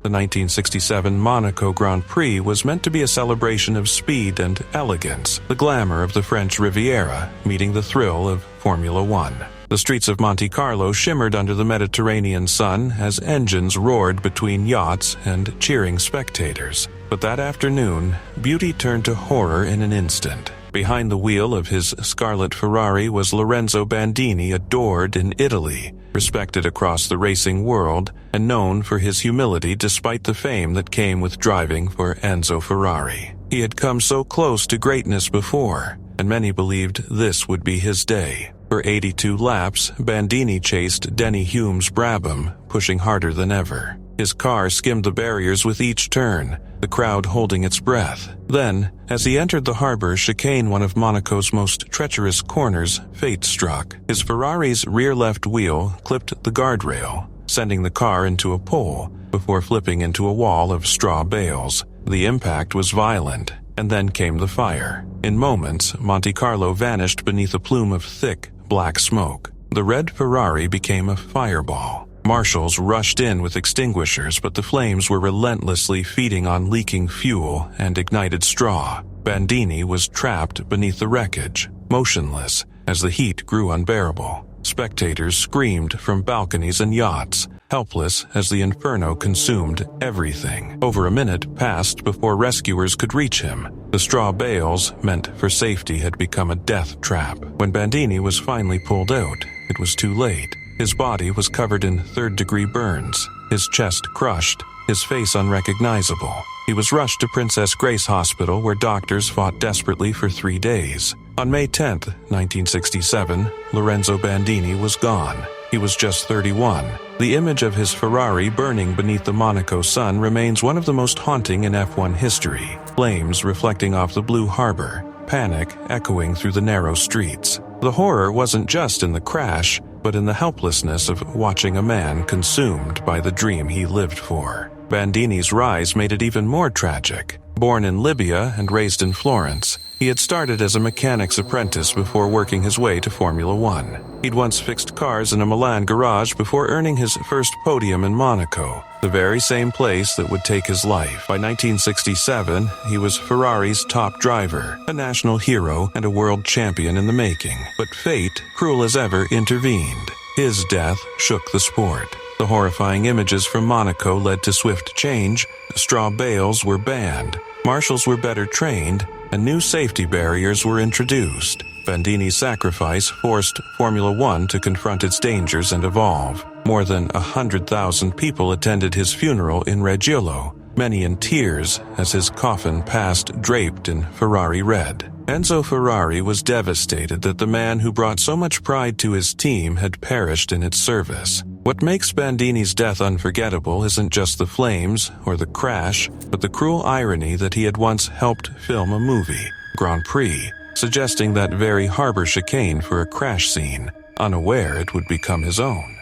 The 1967 Monaco Grand Prix was meant to be a celebration of speed and elegance, the glamour of the French Riviera meeting the thrill of Formula One. The streets of Monte Carlo shimmered under the Mediterranean sun as engines roared between yachts and cheering spectators. But that afternoon, beauty turned to horror in an instant. Behind the wheel of his scarlet Ferrari was Lorenzo Bandini, adored in Italy, respected across the racing world, and known for his humility despite the fame that came with driving for Enzo Ferrari. He had come so close to greatness before, and many believed this would be his day. For 82 laps, Bandini chased Denny Hume's Brabham, pushing harder than ever. His car skimmed the barriers with each turn, the crowd holding its breath. Then, as he entered the harbor chicane, one of Monaco's most treacherous corners, fate struck. His Ferrari's rear left wheel clipped the guardrail, sending the car into a pole before flipping into a wall of straw bales. The impact was violent, and then came the fire. In moments, Monte Carlo vanished beneath a plume of thick, black smoke. The red Ferrari became a fireball. Marshals rushed in with extinguishers, but the flames were relentlessly feeding on leaking fuel and ignited straw. Bandini was trapped beneath the wreckage, motionless, as the heat grew unbearable. Spectators screamed from balconies and yachts, helpless as the inferno consumed everything. Over a minute passed before rescuers could reach him. The straw bales, meant for safety, had become a death trap. When Bandini was finally pulled out, it was too late. His body was covered in third-degree burns, his chest crushed, his face unrecognizable. He was rushed to Princess Grace Hospital, where doctors fought desperately for 3 days. On May 10, 1967, Lorenzo Bandini was gone. He was just 31. The image of his Ferrari burning beneath the Monaco sun remains one of the most haunting in F1 history. Flames reflecting off the blue harbor, panic echoing through the narrow streets. The horror wasn't just in the crash, but in the helplessness of watching a man consumed by the dream he lived for. Bandini's rise made it even more tragic. Born in Libya and raised in Florence, he had started as a mechanic's apprentice before working his way to Formula One. He'd once fixed cars in a Milan garage before earning his first podium in Monaco, the very same place that would take his life. By 1967, he was Ferrari's top driver, a national hero and a world champion in the making. But fate, cruel as ever, intervened. His death shook the sport. The horrifying images from Monaco led to swift change. Straw bales were banned, marshals were better trained, and new safety barriers were introduced. Bandini's sacrifice forced Formula One to confront its dangers and evolve. More than 100,000 people attended his funeral in Reggiolo, many in tears as his coffin passed draped in Ferrari red. Enzo Ferrari was devastated that the man who brought so much pride to his team had perished in its service. What makes Bandini's death unforgettable isn't just the flames or the crash, but the cruel irony that he had once helped film a movie, Grand Prix, suggesting that very harbor chicane for a crash scene, unaware it would become his own.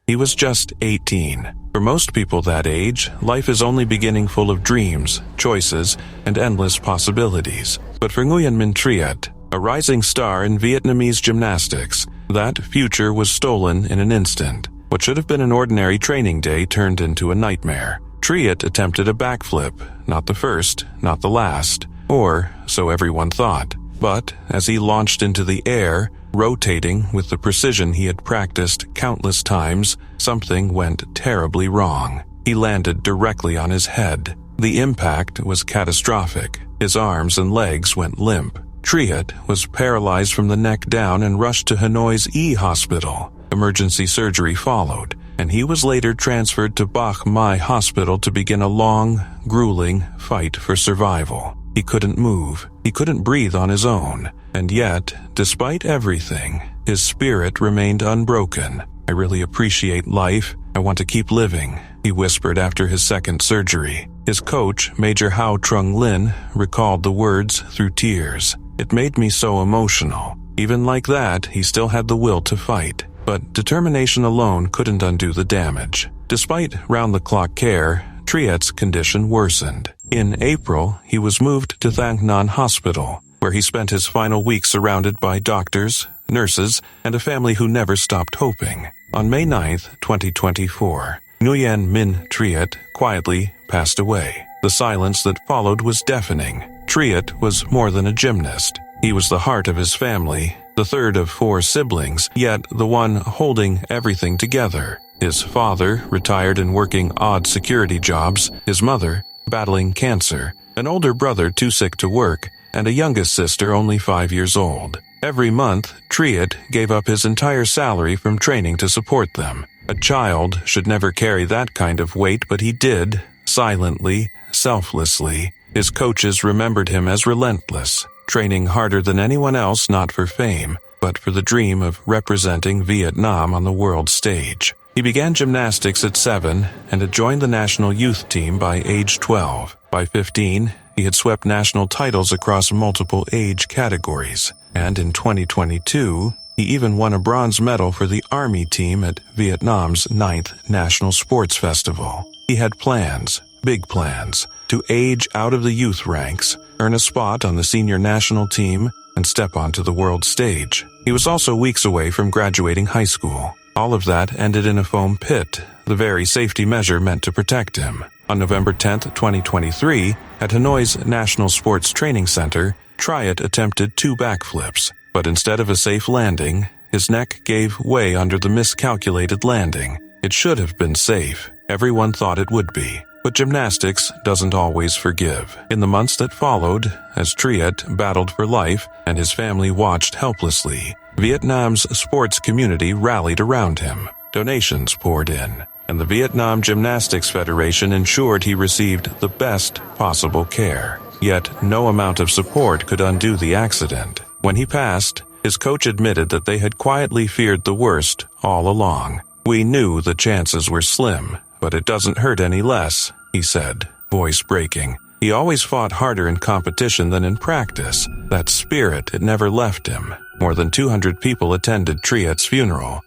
He was just 18. For most people that age, life is only beginning, full of dreams, choices, and endless possibilities. But for Nguyen Triet, a rising star in Vietnamese gymnastics, that future was stolen in an instant. What should have been an ordinary training day turned into a nightmare. Triet attempted a backflip, not the first, not the last, or so everyone thought. But as he launched into the air, rotating with the precision he had practiced countless times, something went terribly wrong. He landed directly on his head. The impact was catastrophic. His arms and legs went limp. Triet was paralyzed from the neck down and rushed to Hanoi's E Hospital. Emergency surgery followed, and he was later transferred to Bach Mai Hospital to begin a long, grueling fight for survival. He couldn't move. He couldn't breathe on his own. And yet, despite everything, his spirit remained unbroken. "I really appreciate life. I want to keep living," he whispered after his second surgery. His coach, Major Hao Trung Lin, recalled the words through tears. "It made me so emotional." Even like that, he still had the will to fight. But determination alone couldn't undo the damage. Despite round-the-clock care, Triet's condition worsened. In April, he was moved to Thanh Nguyen Hospital, where he spent his final weeks surrounded by doctors, nurses, and a family who never stopped hoping. On May 9, 2024, Nguyen Minh Triet quietly passed away. The silence that followed was deafening. Triet was more than a gymnast. He was the heart of his family, the third of 4 siblings, yet the one holding everything together. His father, retired and working odd security jobs, his mother, battling cancer, an older brother too sick to work, and a youngest sister only 5 years old. Every month, Triet gave up his entire salary from training to support them. A child should never carry that kind of weight, but he did, silently, selflessly. His coaches remembered him as relentless, training harder than anyone else, not for fame, but for the dream of representing Vietnam on the world stage. He began gymnastics at 7 and had joined the national youth team by age 12. By 15, he had swept national titles across multiple age categories, and in 2022, he even won a bronze medal for the Army team at Vietnam's 9th National Sports Festival. He had plans, big plans, to age out of the youth ranks, earn a spot on the senior national team, and step onto the world stage. He was also weeks away from graduating high school. All of that ended in a foam pit, the very safety measure meant to protect him. On November 10, 2023, at Hanoi's National Sports Training Center, Triet attempted 2 backflips, but instead of a safe landing, his neck gave way under the miscalculated landing. It should have been safe. Everyone thought it would be. But gymnastics doesn't always forgive. In the months that followed, as Triet battled for life and his family watched helplessly, Vietnam's sports community rallied around him. Donations poured in, and the Vietnam Gymnastics Federation ensured he received the best possible care. Yet, no amount of support could undo the accident. When he passed, his coach admitted that they had quietly feared the worst all along. "We knew the chances were slim, but it doesn't hurt any less," he said, voice breaking. He always fought harder in competition than in practice. That spirit, it never left him. More than 200 people attended Triet's funeral.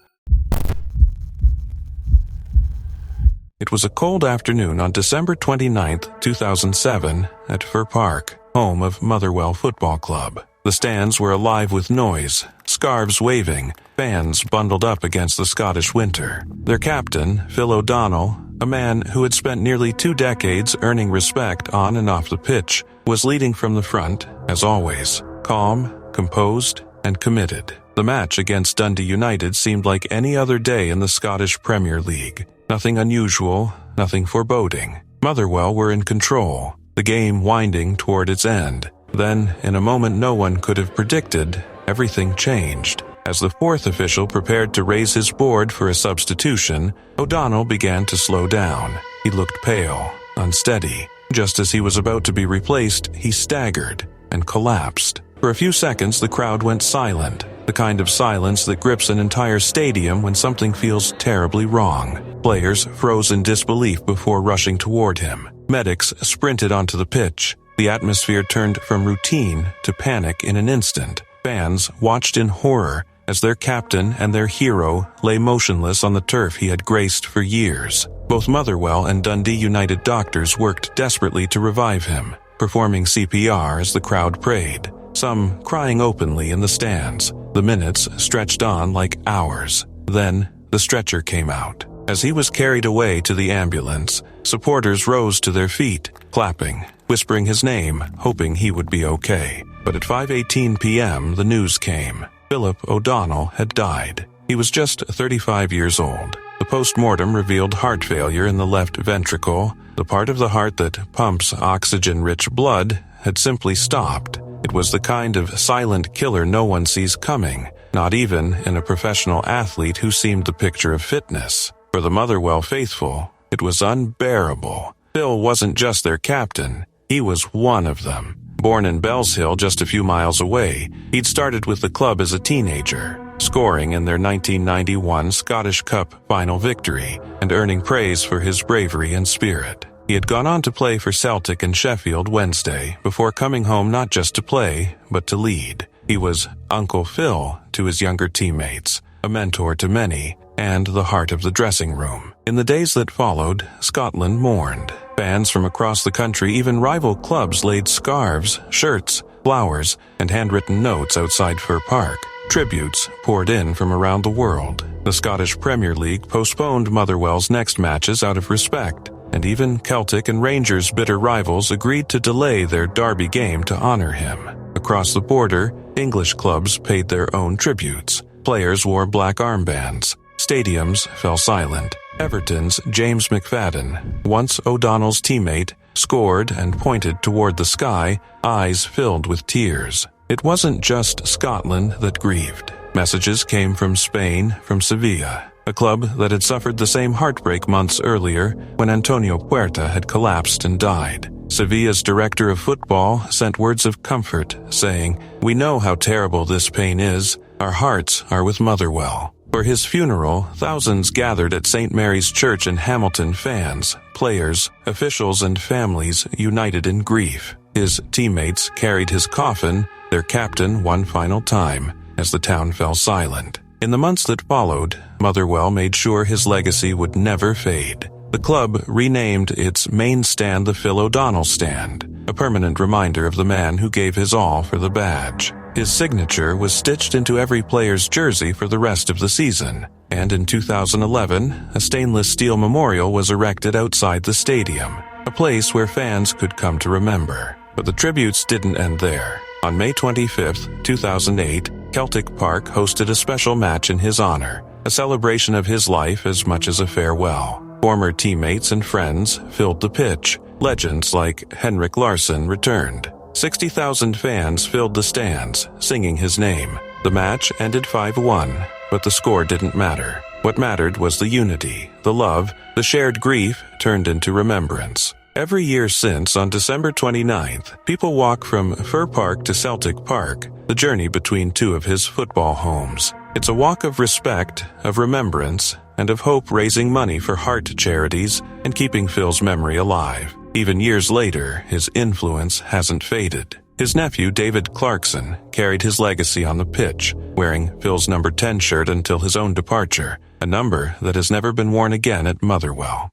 It was a cold afternoon on December 29, 2007, at Fir Park, home of Motherwell Football Club. The stands were alive with noise, scarves waving, fans bundled up against the Scottish winter. Their captain, Phil O'Donnell, a man who had spent nearly 2 decades earning respect on and off the pitch, was leading from the front, as always, calm, composed, and committed. The match against Dundee United seemed like any other day in the Scottish Premier League. Nothing unusual, nothing foreboding. Motherwell were in control, the game winding toward its end. Then, in a moment no one could have predicted, everything changed. As the fourth official prepared to raise his board for a substitution, O'Donnell began to slow down. He looked pale, unsteady. Just as he was about to be replaced, he staggered and collapsed. For a few seconds, the crowd went silent, the kind of silence that grips an entire stadium when something feels terribly wrong. Players froze in disbelief before rushing toward him. Medics sprinted onto the pitch. The atmosphere turned from routine to panic in an instant. Fans watched in horror as their captain and their hero lay motionless on the turf he had graced for years. Both Motherwell and Dundee United doctors worked desperately to revive him, performing CPR as the crowd prayed, some crying openly in the stands. The minutes stretched on like hours. Then the stretcher came out. As he was carried away to the ambulance, supporters rose to their feet, clapping, whispering his name, hoping he would be okay. But at 5:18 p.m. the news came. Philip O'Donnell had died. He was just 35 years old. The post-mortem revealed heart failure in the left ventricle. The part of the heart that pumps oxygen-rich blood had simply stopped. It was the kind of silent killer no one sees coming, not even in a professional athlete who seemed the picture of fitness. For the Motherwell faithful, it was unbearable. Phil wasn't just their captain, he was one of them. Born in Bellshill, just a few miles away, he'd started with the club as a teenager, scoring in their 1991 Scottish Cup final victory and earning praise for his bravery and spirit. He had gone on to play for Celtic and Sheffield Wednesday before coming home not just to play, but to lead. He was Uncle Phil to his younger teammates, a mentor to many, and the heart of the dressing room. In the days that followed, Scotland mourned. Fans from across the country, even rival clubs, laid scarves, shirts, flowers, and handwritten notes outside Fir Park. Tributes poured in from around the world. The Scottish Premier League postponed Motherwell's next matches out of respect, and even Celtic and Rangers' bitter rivals agreed to delay their derby game to honor him. Across the border, English clubs paid their own tributes. Players wore black armbands. Stadiums fell silent. Everton's James McFadden, once O'Donnell's teammate, scored and pointed toward the sky, eyes filled with tears. It wasn't just Scotland that grieved. Messages came from Spain, from Sevilla, a club that had suffered the same heartbreak months earlier when Antonio Puerta had collapsed and died. Sevilla's director of football sent words of comfort, saying, "We know how terrible this pain is. Our hearts are with Motherwell." For his funeral, thousands gathered at St. Mary's Church in Hamilton. Fans, players, officials, and families united in grief. His teammates carried his coffin, their captain one final time, as the town fell silent. In the months that followed, Motherwell made sure his legacy would never fade. The club renamed its main stand the Phil O'Donnell Stand, a permanent reminder of the man who gave his all for the badge. His signature was stitched into every player's jersey for the rest of the season, and in 2011, a stainless steel memorial was erected outside the stadium, a place where fans could come to remember. But the tributes didn't end there. On May 25, 2008, Celtic Park hosted a special match in his honor, a celebration of his life as much as a farewell. Former teammates and friends filled the pitch. Legends like Henrik Larsson returned. 60,000 fans filled the stands, singing his name. The match ended 5-1, but the score didn't matter. What mattered was the unity, the love, the shared grief turned into remembrance. Every year since, on December 29th, people walk from Fir Park to Celtic Park, the journey between two of his football homes. It's a walk of respect, of remembrance, and of hope, raising money for heart charities and keeping Phil's memory alive. Even years later, his influence hasn't faded. His nephew, David Clarkson, carried his legacy on the pitch, wearing Phil's number 10 shirt until his own departure, a number that has never been worn again at Motherwell.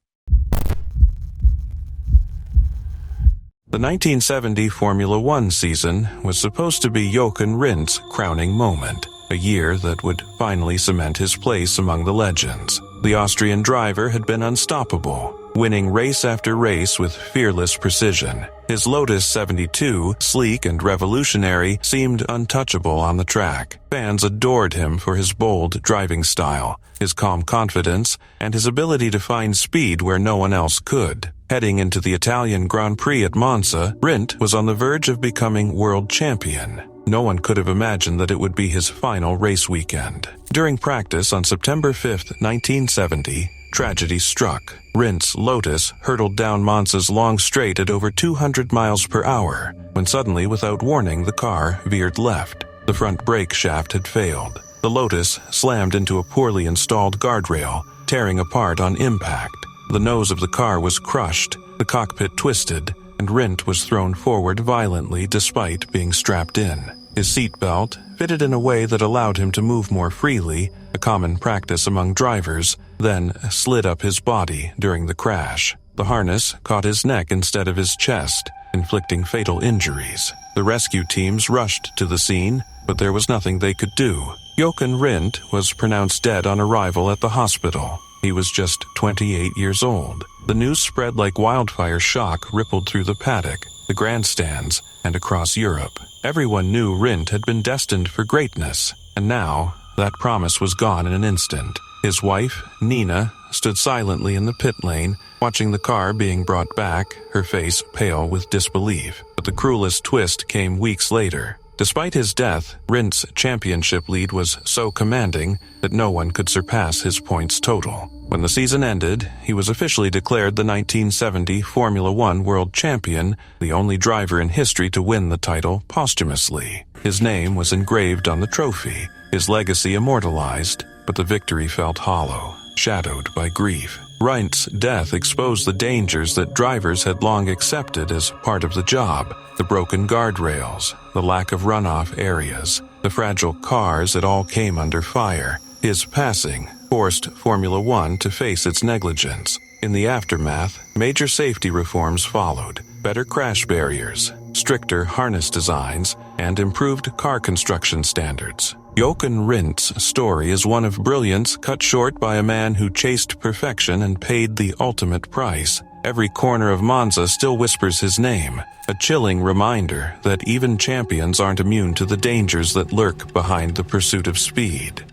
The 1970 Formula One season was supposed to be Jochen Rindt's crowning moment, a year that would finally cement his place among the legends. The Austrian driver had been unstoppable, winning race after race with fearless precision. His Lotus 72, sleek and revolutionary, seemed untouchable on the track. Fans adored him for his bold driving style, his calm confidence, and his ability to find speed where no one else could. Heading into the Italian Grand Prix at Monza, Rindt was on the verge of becoming world champion. No one could have imagined that it would be his final race weekend. During practice on September 5, 1970, tragedy struck. Rindt's Lotus hurtled down Monza's long straight at over 200 miles per hour, when suddenly, without warning, the car veered left. The front brake shaft had failed. The Lotus slammed into a poorly installed guardrail, tearing apart on impact. The nose of the car was crushed, the cockpit twisted, and Rindt was thrown forward violently despite being strapped in. His seatbelt, fitted in a way that allowed him to move more freely, a common practice among drivers, then slid up his body during the crash. The harness caught his neck instead of his chest, inflicting fatal injuries. The rescue teams rushed to the scene, but there was nothing they could do. Jochen Rindt was pronounced dead on arrival at the hospital. He was just 28 years old. The news spread like wildfire. Shock rippled through the paddock, the grandstands, and across Europe. Everyone knew Rindt had been destined for greatness, and now that promise was gone in an instant. His wife, Nina, stood silently in the pit lane, watching the car being brought back, her face pale with disbelief. But the cruelest twist came weeks later. Despite his death, Rindt's championship lead was so commanding that no one could surpass his points total. When the season ended, he was officially declared the 1970 Formula One world champion, the only driver in history to win the title posthumously. His name was engraved on the trophy, his legacy immortalized, but the victory felt hollow, shadowed by grief. Rindt's death exposed the dangers that drivers had long accepted as part of the job: the broken guardrails, the lack of runoff areas, the fragile cars. It all came under fire. His passing forced Formula One to face its negligence. In the aftermath, major safety reforms followed: better crash barriers, stricter harness designs, and improved car construction standards. Jochen Rindt's story is one of brilliance cut short by a man who chased perfection and paid the ultimate price. Every corner of Monza still whispers his name, a chilling reminder that even champions aren't immune to the dangers that lurk behind the pursuit of speed.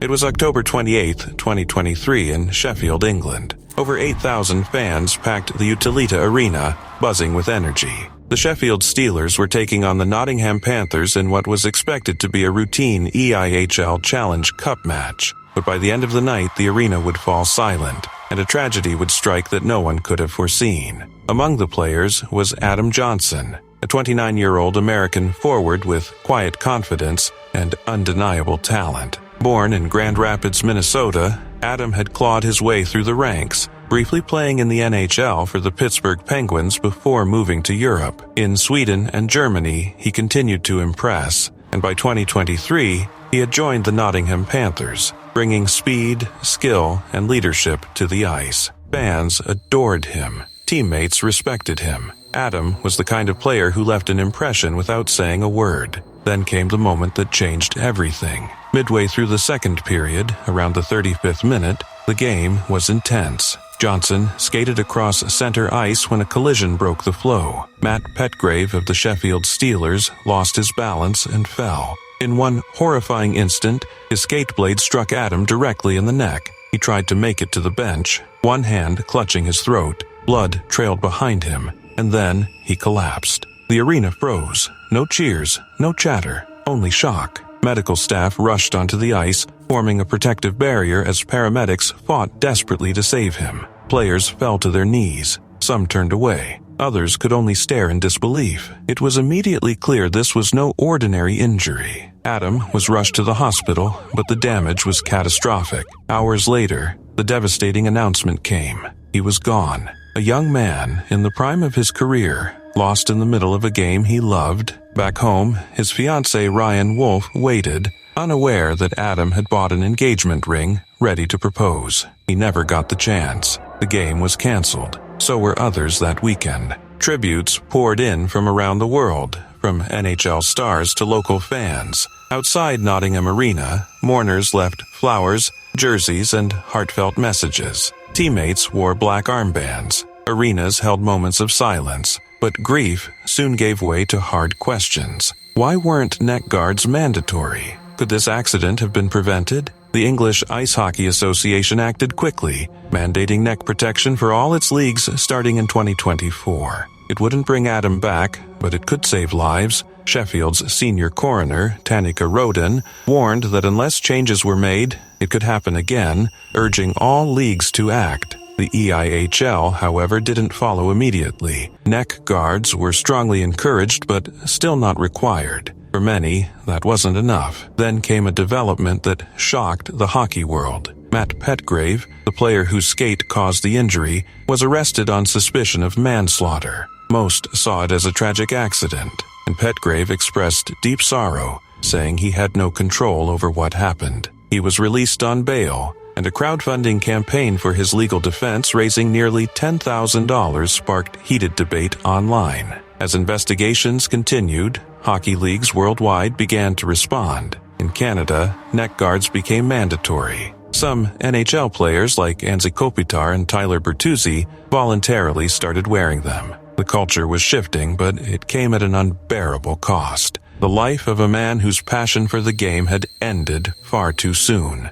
It was October 28, 2023 in Sheffield, England. Over 8,000 fans packed the Utilita Arena, buzzing with energy. The Sheffield Steelers were taking on the Nottingham Panthers in what was expected to be a routine EIHL Challenge Cup match. But by the end of the night, the arena would fall silent, and a tragedy would strike that no one could have foreseen. Among the players was Adam Johnson, a 29-year-old American forward with quiet confidence and undeniable talent. Born in Grand Rapids, Minnesota, Adam had clawed his way through the ranks, briefly playing in the NHL for the Pittsburgh Penguins before moving to Europe. In Sweden and Germany, he continued to impress, and by 2023, he had joined the Nottingham Panthers, bringing speed, skill, and leadership to the ice. Fans adored him. Teammates respected him. Adam was the kind of player who left an impression without saying a word. Then came the moment that changed everything. Midway through the second period, around the 35th minute, the game was intense. Johnson skated across center ice when a collision broke the flow. Matt Petgrave of the Sheffield Steelers lost his balance and fell. In one horrifying instant, his skate blade struck Adam directly in the neck. He tried to make it to the bench, one hand clutching his throat. Blood trailed behind him, and then he collapsed. The arena froze. No cheers, no chatter, only shock. Medical staff rushed onto the ice, forming a protective barrier as paramedics fought desperately to save him. Players fell to their knees. Some turned away. Others could only stare in disbelief. It was immediately clear this was no ordinary injury. Adam was rushed to the hospital, but the damage was catastrophic. Hours later, the devastating announcement came. He was gone. A young man in the prime of his career, lost in the middle of a game he loved. Back home, his fiancée Ryan Wolf waited, unaware that Adam had bought an engagement ring, ready to propose. He never got the chance. The game was canceled. So were others that weekend. Tributes poured in from around the world, from NHL stars to local fans. Outside Nottingham Arena, mourners left flowers, jerseys, and heartfelt messages. Teammates wore black armbands. Arenas held moments of silence. But grief soon gave way to hard questions. Why weren't neck guards mandatory? Could this accident have been prevented? The English Ice Hockey Association acted quickly, mandating neck protection for all its leagues starting in 2024. It wouldn't bring Adam back, but it could save lives. Sheffield's senior coroner, Tanika Roden, warned that unless changes were made, it could happen again, urging all leagues to act. The EIHL, however, didn't follow immediately. Neck guards were strongly encouraged, but still not required. For many, that wasn't enough. Then came a development that shocked the hockey world. Matt Petgrave, the player whose skate caused the injury, was arrested on suspicion of manslaughter. Most saw it as a tragic accident, and Petgrave expressed deep sorrow, saying he had no control over what happened. He was released on bail, and a crowdfunding campaign for his legal defense raising nearly $10,000 sparked heated debate online. As investigations continued, hockey leagues worldwide began to respond. In Canada, neck guards became mandatory. Some NHL players like Anze Kopitar and Tyler Bertuzzi voluntarily started wearing them. The culture was shifting, but it came at an unbearable cost. The life of a man whose passion for the game had ended far too soon.